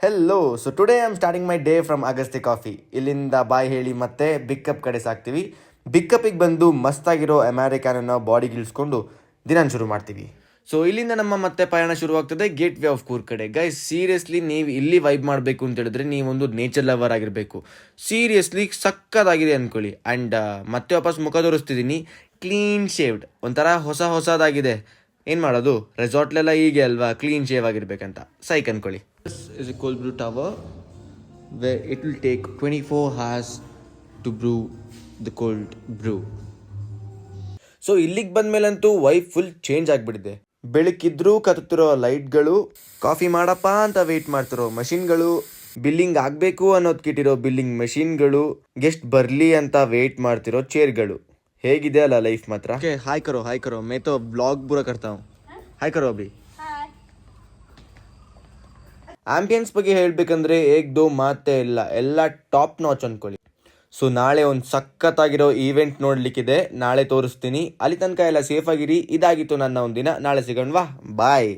Hello. So today I am starting my day from Agastya coffee. ಇಲ್ಲಿಂದ ಬಾಯ್ ಹೇಳಿ ಮತ್ತೆ ಬಿಕ್ಕಪ್ ಕಡೆ ಸಾಕ್ತೀವಿ. ಬಿಕ್ಕಪ್ಪಿಗೆ ಬಂದು ಮಸ್ತಾಗಿರೋ ಅಮೆರಿಕಾನನ್ನ ಬಾಡಿಗೆ ಇಳಿಸ್ಕೊಂಡು ದಿನ ಶುರು ಮಾಡ್ತೀವಿ. ಸೊ ಇಲ್ಲಿಂದ ನಮ್ಮ ಮತ್ತೆ ಪಯಣ ಶುರುವಾಗ್ತದೆ ಗೇಟ್ ವೇ ಆಫ್ ಕೂರ್ಗ್ ಕಡೆ. ಗೈಸ್, ಸೀರಿಯಸ್ಲಿ ನೀವು ಇಲ್ಲಿ ವೈಬ್ ಮಾಡಬೇಕು ಅಂತ ಹೇಳಿದ್ರೆ ನೀವೊಂದು ನೇಚರ್ ಲವರ್ ಆಗಿರಬೇಕು. ಸೀರಿಯಸ್ಲಿ ಸಕ್ಕದಾಗಿದೆ ಅಂದ್ಕೊಳ್ಳಿ. ಆ್ಯಂಡ್ ಮತ್ತೆ ವಾಪಸ್ ಮುಖ ತೋರಿಸ್ತಿದ್ದೀನಿ, ಕ್ಲೀನ್ ಶೇವ್ಡ್, ಒಂಥರ ಹೊಸದಾಗಿದೆ. ಏನು ಮಾಡೋದು, ರೆಸಾರ್ಟ್ಲೆಲ್ಲ ಹೀಗೆ ಅಲ್ವಾ, ಕ್ಲೀನ್ ಶೇವ್ ಆಗಿರ್ಬೇಕಂತ ಸೈಕ್ ಅಂದ್ಕೊಳ್ಳಿ. This is a cold brew tower where it will take 24 hours to brew the cold brew. So ಇಲ್ಲಿಗೆ ಬಂದ್ಮೇಲಂತೂ ವೈಫ್ ಫುಲ್ ಚೇಂಜ್ ಆಗಿಬಿಟ್ಟಿದೆ. ಬೆಳಕಿದ್ರೂ ಕತ್ತುತ್ತಿರೋ ಲೈಟ್ಗಳು, ಕಾಫಿ ಮಾಡಪ್ಪ ಅಂತ ವೆಯ್ಟ್ ಮಾಡ್ತಿರೋ ಮಷಿನ್ಗಳು, ಬಿಲ್ಲಿಂಗ್ ಆಗಬೇಕು ಅನ್ನೋದ್ಕಿಟ್ಟಿರೋ ಬಿಲ್ಲಿಂಗ್ ಮಷಿನ್ಗಳು, ಗೆಸ್ಟ್ ಬರಲಿ ಅಂತ ವೆಯ್ಟ್ ಮಾಡ್ತಿರೋ ಚೇರ್ಗಳು. ಹೇಗಿದೆ ಅಲ್ಲ ಲೈಫ್ ಮಾತ್ರ. ಹಾಯ್ ಕರೋ ಮೇ ತೋ ಬ್ಲಾಗ್ ಬುರಾ ಕರ್ತಾ ಹೂಂ. ಹಾಯ್ ಕರೋ ಅಭಿ. ಆಂಬಿಯನ್ಸ್ ಬಗ್ಗೆ ಹೇಳಬೇಕಂದ್ರೆ ಏಕ್ದೋ ಮಾತೇ ಇಲ್ಲ, ಎಲ್ಲ ಟಾಪ್ ನಾಚ್ ಅಂದ್ಕೊಳ್ಳಿ. ಸೊ ನಾಳೆ ಒಂದು ಸಖತ್ತಾಗಿರೋ ಈವೆಂಟ್ ನೋಡ್ಲಿಕ್ಕಿದೆ, ನಾಳೆ ತೋರಿಸ್ತೀನಿ. ಅಲ್ಲಿ ತನಕ ಎಲ್ಲ ಸೇಫ್ ಆಗಿರಿ. ಇದಾಗಿತ್ತು ನನ್ನ ಒಂದಿನ. ನಾಳೆ ಸಿಗೋಣವಾ, ಬಾಯ್.